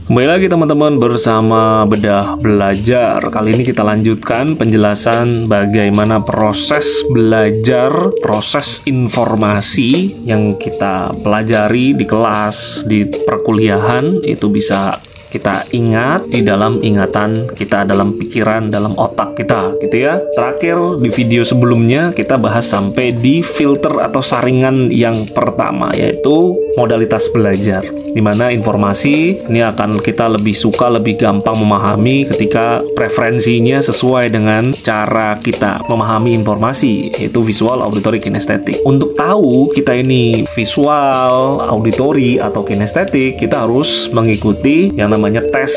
Kembali lagi teman-teman bersama Bedah Belajar. Kali ini kita lanjutkan penjelasan bagaimana proses belajar, proses informasi yang kita pelajari di kelas, di perkuliahan. Itu bisa kita ingat di dalam ingatan kita, dalam pikiran, dalam otak kita gitu ya. Terakhir di video sebelumnya kita bahas sampai di filter atau saringan yang pertama, yaitu modalitas belajar, di mana informasi ini akan kita lebih suka, lebih gampang memahami ketika preferensinya sesuai dengan cara kita memahami informasi, yaitu visual, auditory, kinestetik. Untuk tahu kita ini visual, auditory, atau kinestetik, kita harus mengikuti yang namanya tes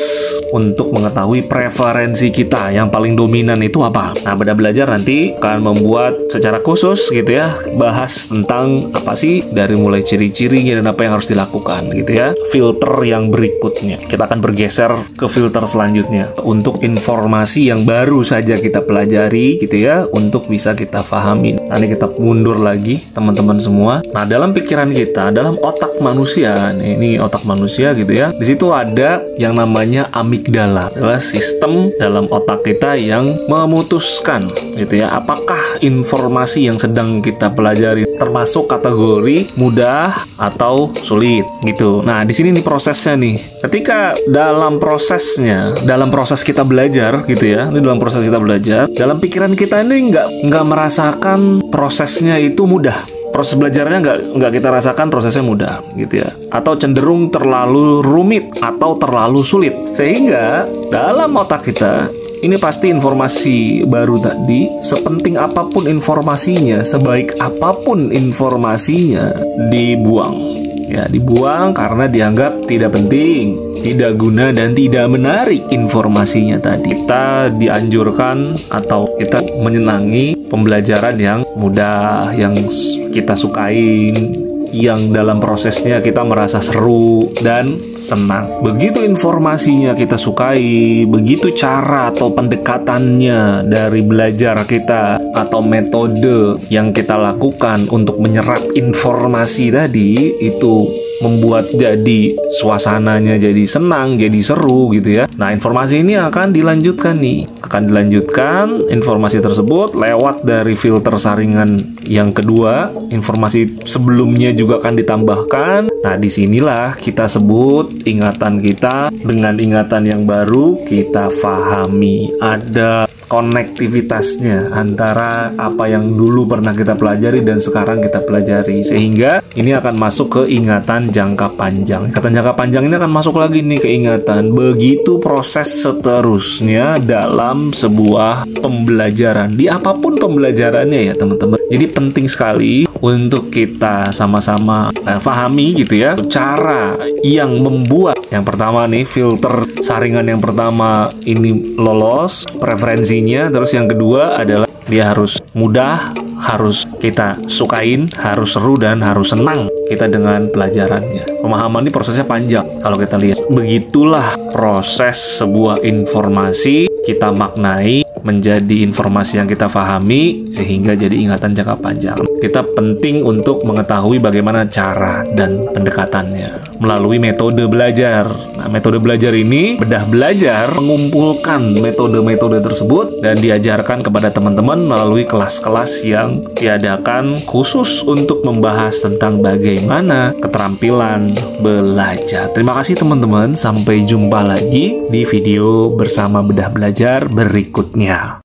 untuk mengetahui preferensi kita yang paling dominan itu apa. Nah, Bedah Belajar nanti akan membuat secara khusus gitu ya, bahas tentang apa sih dari mulai ciri-cirinya dan apa yang harus dilakukan gitu ya. Filter yang berikutnya, kita akan bergeser ke filter selanjutnya untuk informasi yang baru saja kita pelajari gitu ya, untuk bisa kita pahami. Nanti kita mundur lagi teman-teman semua. Nah, dalam pikiran kita, dalam otak manusia, ini otak manusia gitu ya, di situ ada yang namanya amigdala, adalah sistem dalam otak kita yang memutuskan gitu ya, apakah informasi yang sedang kita pelajari termasuk kategori mudah atau sulit gitu. Nah, di sini nih prosesnya nih. Ketika dalam prosesnya, dalam proses kita belajar gitu ya, ini dalam proses kita belajar, dalam pikiran kita ini nggak merasakan prosesnya itu mudah. Proses belajarnya nggak kita rasakan prosesnya mudah gitu ya, atau cenderung terlalu rumit atau terlalu sulit, sehingga dalam otak kita ini pasti informasi baru tadi, sepenting apapun informasinya, sebaik apapun informasinya, dibuang ya, dibuang karena dianggap tidak penting, tidak guna, dan tidak menarik informasinya tadi. Kita dianjurkan atau kita menyenangi pembelajaran yang mudah, yang kita sukain, yang dalam prosesnya kita merasa seru dan senang. Begitu informasinya kita sukai, begitu cara atau pendekatannya dari belajar kita atau metode yang kita lakukan untuk menyerap informasi tadi, itu membuat jadi suasananya jadi senang, jadi seru gitu ya. Nah, informasi ini akan dilanjutkan informasi tersebut lewat dari filter saringan yang kedua. Informasi sebelumnya juga akan ditambahkan. Nah, disinilah kita sebut ingatan kita dengan ingatan yang baru kita pahami. Ada konektivitasnya antara apa yang dulu pernah kita pelajari dan sekarang kita pelajari, sehingga ini akan masuk ke ingatan jangka panjang. Ingatan jangka panjang ini akan masuk lagi nih ke ingatan. Begitu proses seterusnya dalam sebuah pembelajaran, di apapun pembelajarannya ya teman-teman. Jadi penting sekali untuk kita sama-sama pahami gitu ya, cara yang membuat yang pertama nih, filter saringan yang pertama ini lolos preferensinya. Terus yang kedua adalah dia harus mudah, harus kita sukain, harus seru, dan harus senang kita dengan pelajarannya. Pemahaman ini prosesnya panjang kalau kita lihat. Begitulah proses sebuah informasi kita maknai menjadi informasi yang kita pahami sehingga jadi ingatan jangka panjang. Kita penting untuk mengetahui bagaimana cara dan pendekatannya melalui metode belajar. Nah, metode belajar ini, Bedah Belajar mengumpulkan metode-metode tersebut dan diajarkan kepada teman-teman melalui kelas-kelas yang diadakan khusus untuk membahas tentang bagaimana keterampilan belajar. Terima kasih teman-teman, sampai jumpa lagi di video bersama Bedah Belajar berikutnya.